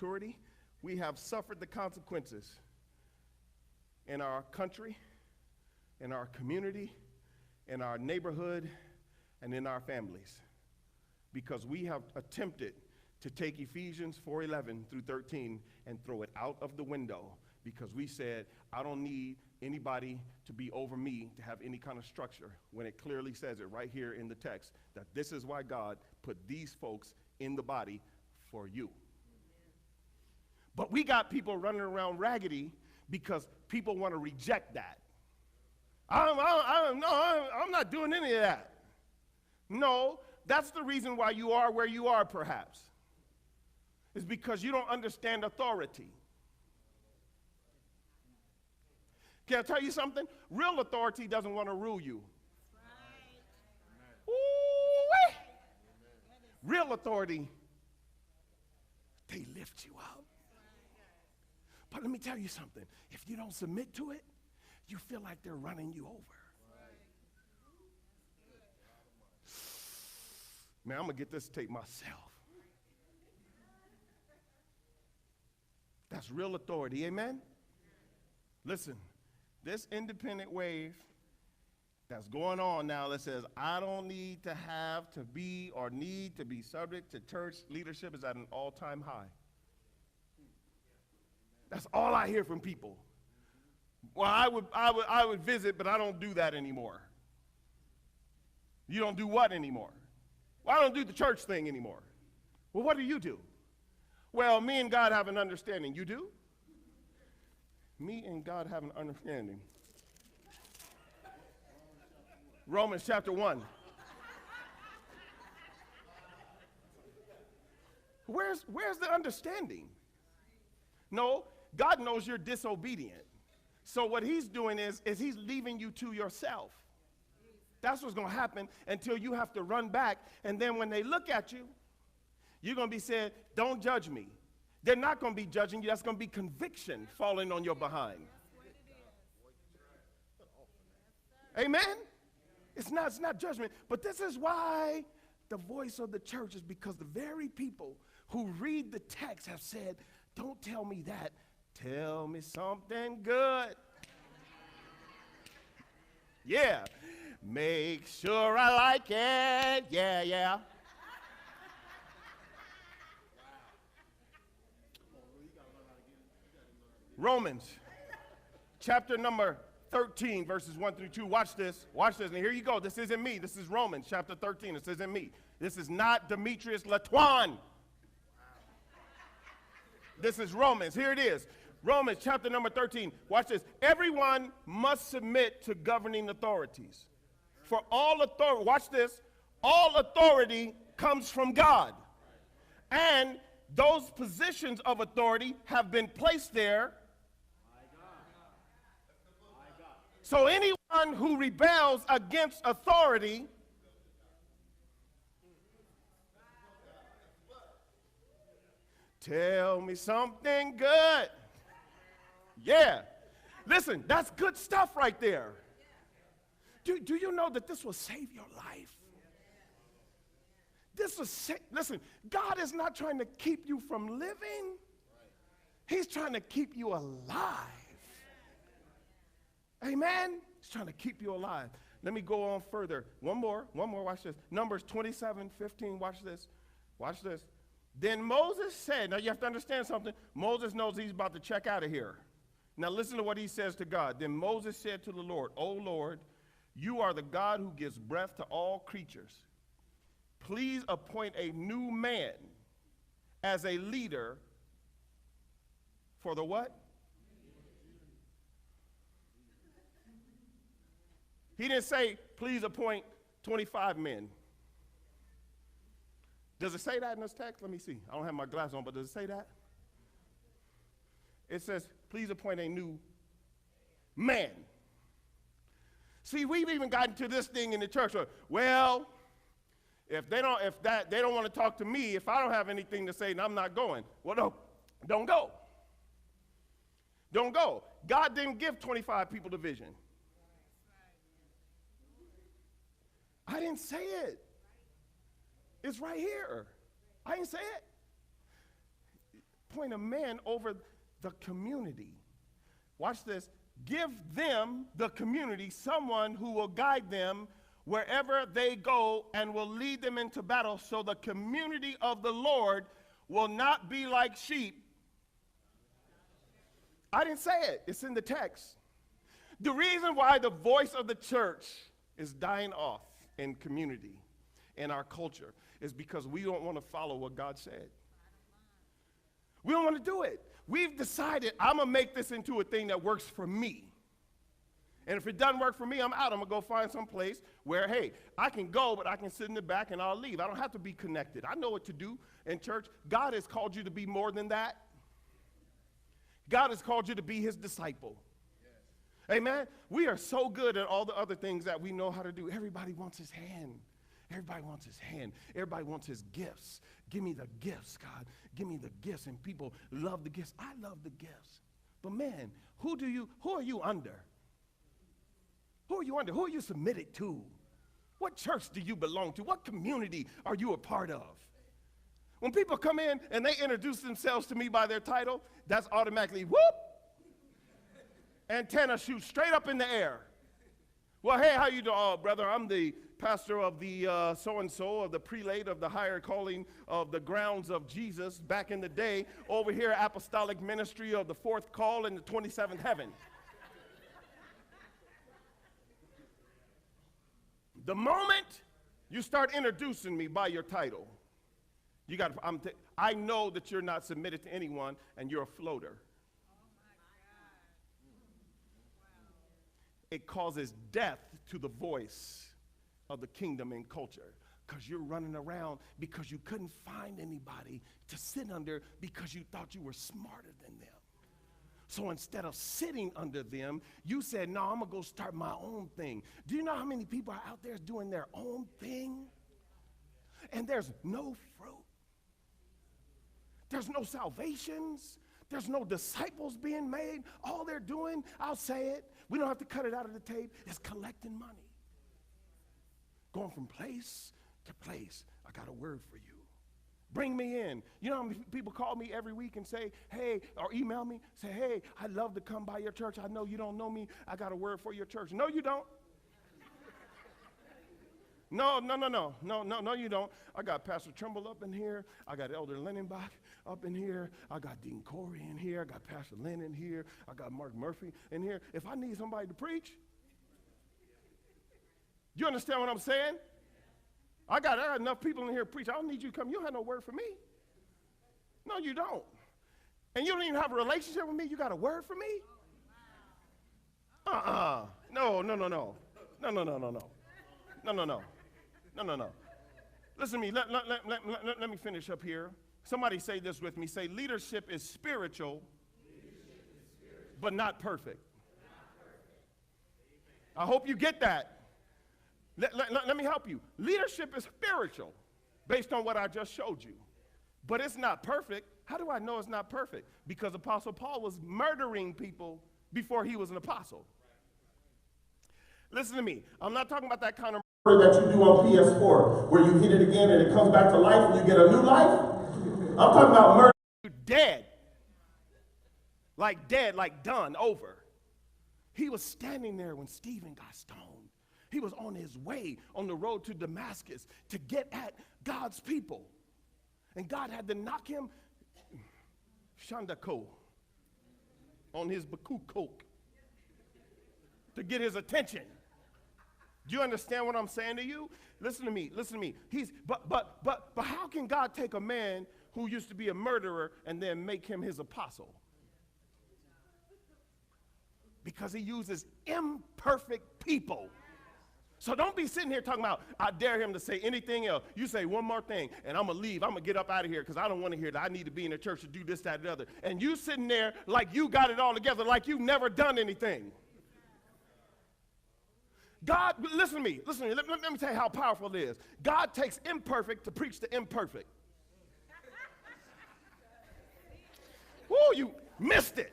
maturity, we have suffered the consequences in our country, in our community, in our neighborhood, and in our families, because we have attempted to take Ephesians 4:11 through 13 and throw it out of the window, because we said, I don't need anybody to be over me to have any kind of structure, when it clearly says it right here in the text, that this is why God put these folks in the body for you. But we got people running around raggedy because people want to reject that. I'm not doing any of that. No, that's the reason why you are where you are, perhaps. It's because you don't understand authority. Can I tell you something? Real authority doesn't want to rule you. Ooh-wee. Real authority, they lift you up. But let me tell you something. If you don't submit to it, you feel like they're running you over. Man, I'm going to get this tape myself. That's real authority, amen? Listen, this independent wave that's going on now that says, I don't need to have to be or need to be subject to church leadership, is at an all-time high. That's all I hear from people. Well, I would visit, but I don't do that anymore. You don't do what anymore? Well, I don't do the church thing anymore. Well, what do you do? Well, me and God have an understanding. You do? Me and God have an understanding. Romans chapter 1. Where's the understanding? No, God knows you're disobedient. So what he's doing is he's leaving you to yourself. That's what's going to happen until you have to run back. And then when they look at you, you're going to be saying, don't judge me. They're not going to be judging you. That's going to be conviction falling on your behind. Amen? It's not judgment. But this is why the voice of the church is, because the very people who read the text have said, don't tell me that. Tell me something good. Yeah. Make sure I like it. Yeah. Romans chapter number 13, verses 1 through 2. Watch this. And here you go. This isn't me. This is Romans chapter 13. This isn't me. This is not Demetrius Latoine. This is Romans. Here it is. Romans chapter number 13. Watch this. Everyone must submit to governing authorities. For all authority, watch this, all authority comes from God. And those positions of authority have been placed there. So anyone who rebels against authority tell me something good. Yeah. Listen, that's good stuff right there. Do you know that this will save your life? Listen, God is not trying to keep you from living. He's trying to keep you alive. Amen? He's trying to keep you alive. Let me go on further. One more, watch this. Numbers 27:15, watch this. Then Moses said, now you have to understand something. Moses knows he's about to check out of here. Now listen to what he says to God. Then Moses said to the Lord, O Lord, you are the God who gives breath to all creatures. Please appoint a new man as a leader for the what? He didn't say, please appoint 25 men. Does it say that in this text? Let me see. I don't have my glasses on, but does it say that? It says, please appoint a new man. See, we've even gotten to this thing in the church. Well, if they don't want to talk to me, if I don't have anything to say, then I'm not going. Well, no, don't go. Don't go. God didn't give 25 people the vision. I didn't say it. It's right here. I didn't say it. appoint a man over the community. Watch this. Give them, the community, someone who will guide them wherever they go and will lead them into battle, so the community of the Lord will not be like sheep. I didn't say it. It's in the text. The reason why the voice of the church is dying off in community, in our culture, is because we don't want to follow what God said. We don't want to do it. We've decided, I'm going to make this into a thing that works for me. And if it doesn't work for me, I'm out. I'm going to go find some place where, hey, I can go, but I can sit in the back and I'll leave. I don't have to be connected. I know what to do in church. God has called you to be more than that. God has called you to be his disciple. Yes. Amen? We are so good at all the other things that we know how to do. Everybody wants his hand. Everybody wants his hand. Everybody wants his gifts. Give me the gifts, God. Give me the gifts. And people love the gifts. I love the gifts. But man, who are you under? Who are you under? Who are you submitted to? What church do you belong to? What community are you a part of? When people come in and they introduce themselves to me by their title, that's automatically whoop. Antenna shoots straight up in the air. Well, hey, how you doing? Oh, brother, I'm the pastor of the so-and-so, of the prelate of the higher calling of the grounds of Jesus back in the day, over here, apostolic ministry of the fourth call in the 27th heaven. The moment you start introducing me by your title, I know that you're not submitted to anyone and you're a floater. It causes death to the voice of the kingdom and culture, because you're running around because you couldn't find anybody to sit under because you thought you were smarter than them. So instead of sitting under them, you said, no, I'm going to go start my own thing. Do you know how many people are out there doing their own thing? And there's no fruit. There's no salvations. There's no disciples being made. All they're doing, I'll say it, we don't have to cut it out of the tape, is collecting money. Going from place to place. I got a word for you. Bring me in. You know how many people call me every week and say, hey, or email me, say, hey, I'd love to come by your church. I know you don't know me. I got a word for your church. No, you don't. No, you don't. I got Pastor Trimble up in here. I got Elder Lennonbach up in here. I got Dean Corey in here. I got Pastor Lynn in here. I got Mark Murphy in here. If I need somebody to preach, you understand what I'm saying? I got enough people in here to preach. I don't need you to come. You don't have no word for me. No, you don't. And you don't even have a relationship with me. You got a word for me? No. Listen to me. Let me finish up here. Somebody say this with me. Say, leadership is spiritual, but not perfect. I hope you get that. Let me help you. Leadership is spiritual based on what I just showed you. But it's not perfect. How do I know it's not perfect? Because Apostle Paul was murdering people before he was an apostle. Listen to me. I'm not talking about that kind of murder that you do on PS4, where you hit it again and it comes back to life and you get a new life. I'm talking about murder. Dead. Like done, over. He was standing there when Stephen got stoned. He was on his way on the road to Damascus to get at God's people. And God had to knock him, Shandako, on his bakukok to get his attention. Do you understand what I'm saying to you? Listen to me. But how can God take a man who used to be a murderer and then make him his apostle? Because he uses imperfect people. So don't be sitting here talking about, I dare him to say anything else. You say one more thing, and I'm going to leave. I'm going to get up out of here because I don't want to hear that I need to be in the church to do this, that, and the other. And you sitting there like you got it all together, like you've never done anything. God, listen to me. Let me tell you how powerful it is. God takes imperfect to preach the imperfect. Woo, you missed it.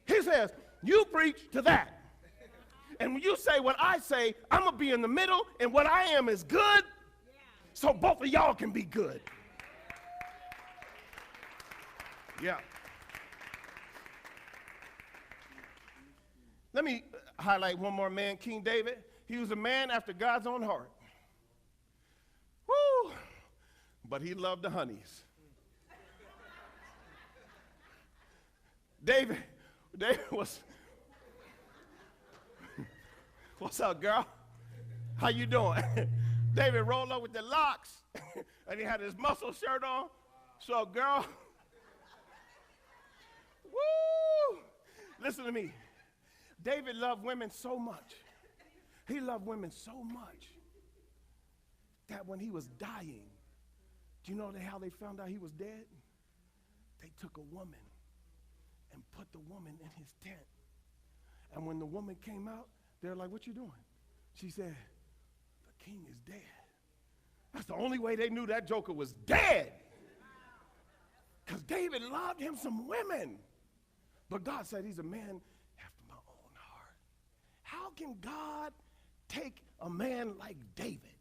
He says, you preach to that. And when you say what I say, I'm going to be in the middle, and what I am is good, so both of y'all can be good. Yeah. Let me highlight one more man, King David. He was a man after God's own heart. Woo! But he loved the honeys. David was, what's up, girl? How you doing? David rolled up with the locks, and he had his muscle shirt on. So, girl, woo! Listen to me. David loved women so much. He loved women so much that when he was dying, do you know how they found out he was dead? They took a woman and put the woman in his tent. And when the woman came out, they're like, what you doing? She said, the king is dead. That's the only way they knew that joker was dead. Because David loved him some women. But God said he's a man after my own heart. How can God take a man like David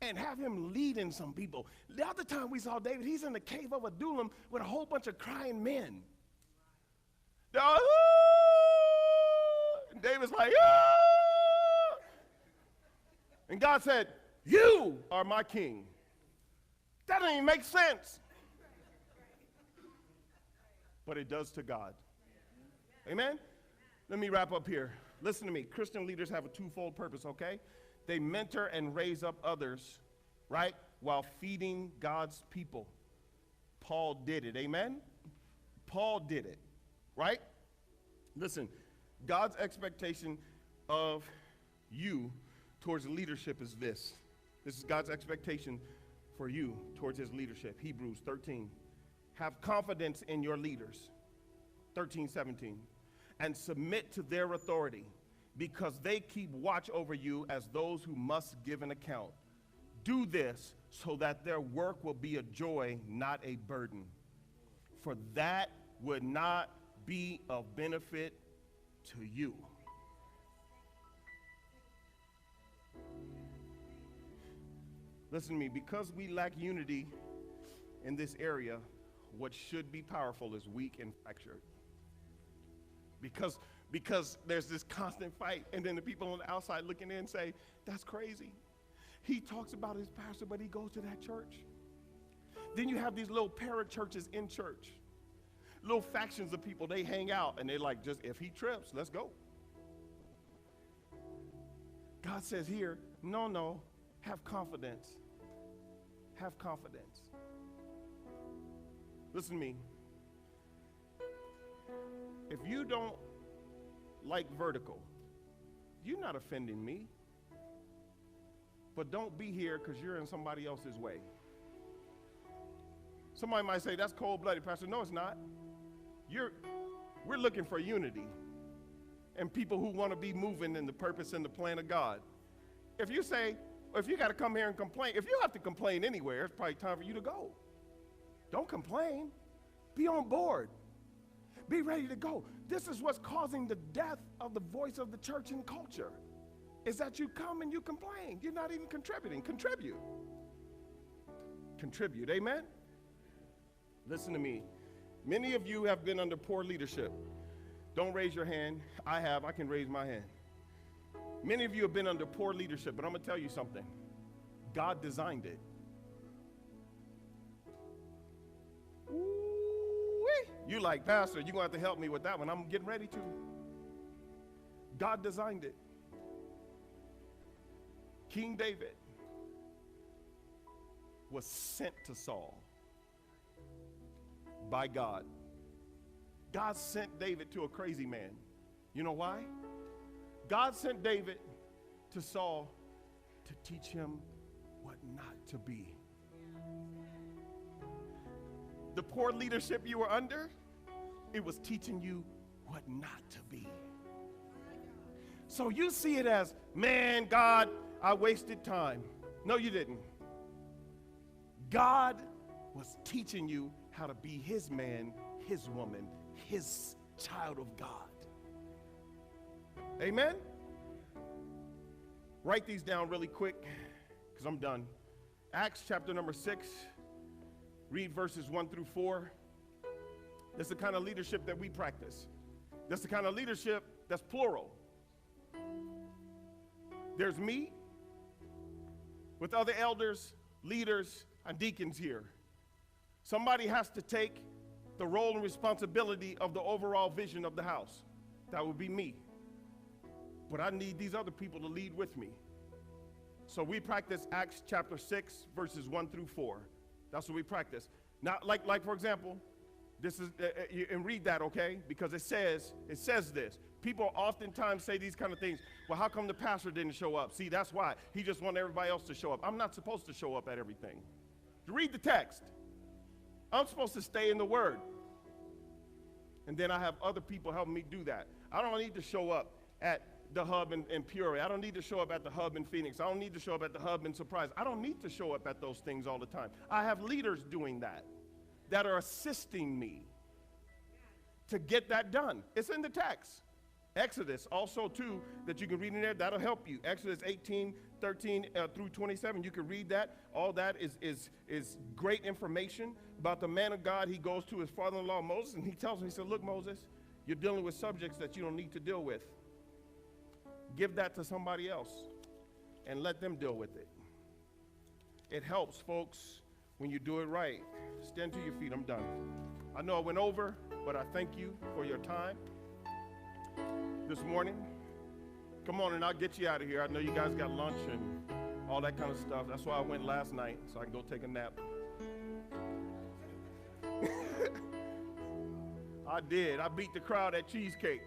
and have him leading some people? The other time we saw David, he's in the cave of Adullam with a whole bunch of crying men. They're all, and David's like, ah! And God said, you are my king. That doesn't even make sense. But it does to God. Amen? Let me wrap up here. Listen to me. Christian leaders have a twofold purpose, okay? They mentor and raise up others, right, while feeding God's people. Paul did it. Amen? Paul did it, right? Listen, God's expectation of you towards leadership is this. This is God's expectation for you towards his leadership. Hebrews 13. Have confidence in your leaders. 13:17. And submit to their authority, because they keep watch over you as those who must give an account. Do this so that their work will be a joy, not a burden. For that would not be of benefit to you. Listen to me, because we lack unity in this area, what should be powerful is weak and fractured. Because there's this constant fight, and then the people on the outside looking in say, that's crazy. He talks about his pastor, but he goes to that church. Then you have these little para-churches in church. Little factions of people, they hang out, and they're like, just if he trips, let's go. God says here, no, have confidence. Have confidence. Listen to me. If you don't like vertical, you're not offending me. But don't be here because you're in somebody else's way. Somebody might say, that's cold-blooded, Pastor. No, it's not. We're looking for unity and people who want to be moving in the purpose and the plan of God. If you say, or if you got to come here and complain, if you have to complain anywhere, it's probably time for you to go. Don't complain. Be on board. Be ready to go. This is what's causing the death of the voice of the church and culture, is that you come and you complain. You're not even contributing. Contribute. Contribute. Amen? Listen to me. Many of you have been under poor leadership. Don't raise your hand. I have. I can raise my hand. Many of you have been under poor leadership, but I'm going to tell you something. God designed it. Ooh-wee. You like, Pastor, you're going to have to help me with that one. I'm getting ready to. God designed it. King David was sent to Saul by God. God sent David to a crazy man. You know why? God sent David to Saul to teach him what not to be. The poor leadership you were under, it was teaching you what not to be. So you see it as, man, God, I wasted time. No, you didn't. God was teaching you how to be his man, his woman, his child of God. Amen? Write these down really quick because I'm done. Acts chapter number 6, read verses 1 through 4. That's the kind of leadership that we practice. That's the kind of leadership that's plural. There's me with other elders, leaders, and deacons here. Somebody has to take the role and responsibility of the overall vision of the house. That would be me. But I need these other people to lead with me. So we practice Acts chapter 6, verses 1 through 4. That's what we practice. Not like for example, this is, and read that, okay? Because it says this. People oftentimes say these kind of things. Well, how come the pastor didn't show up? See, that's why. He just wanted everybody else to show up. I'm not supposed to show up at everything. Read the text. I'm supposed to stay in the word. And then I have other people helping me do that. I don't need to show up at the hub in Peoria. I don't need to show up at the hub in Phoenix. I don't need to show up at the hub in Surprise. I don't need to show up at those things all the time. I have leaders doing that are assisting me to get that done. It's in the text. Exodus also too, that you can read in there, that'll help you. Exodus 18:13 through 27, you can read that. All that is great information about the man of God. He goes to his father-in-law Moses and he tells him, he said, look, Moses, you're dealing with subjects that you don't need to deal with. Give that to somebody else and let them deal with it. It helps, folks, when you do it right. Stand to your feet, I'm done. I know I went over, but I thank you for your time this morning. Come on, and I'll get you out of here. I know you guys got lunch and all that kind of stuff. That's why I went last night, so I can go take a nap. I did. I beat the crowd at cheesecake.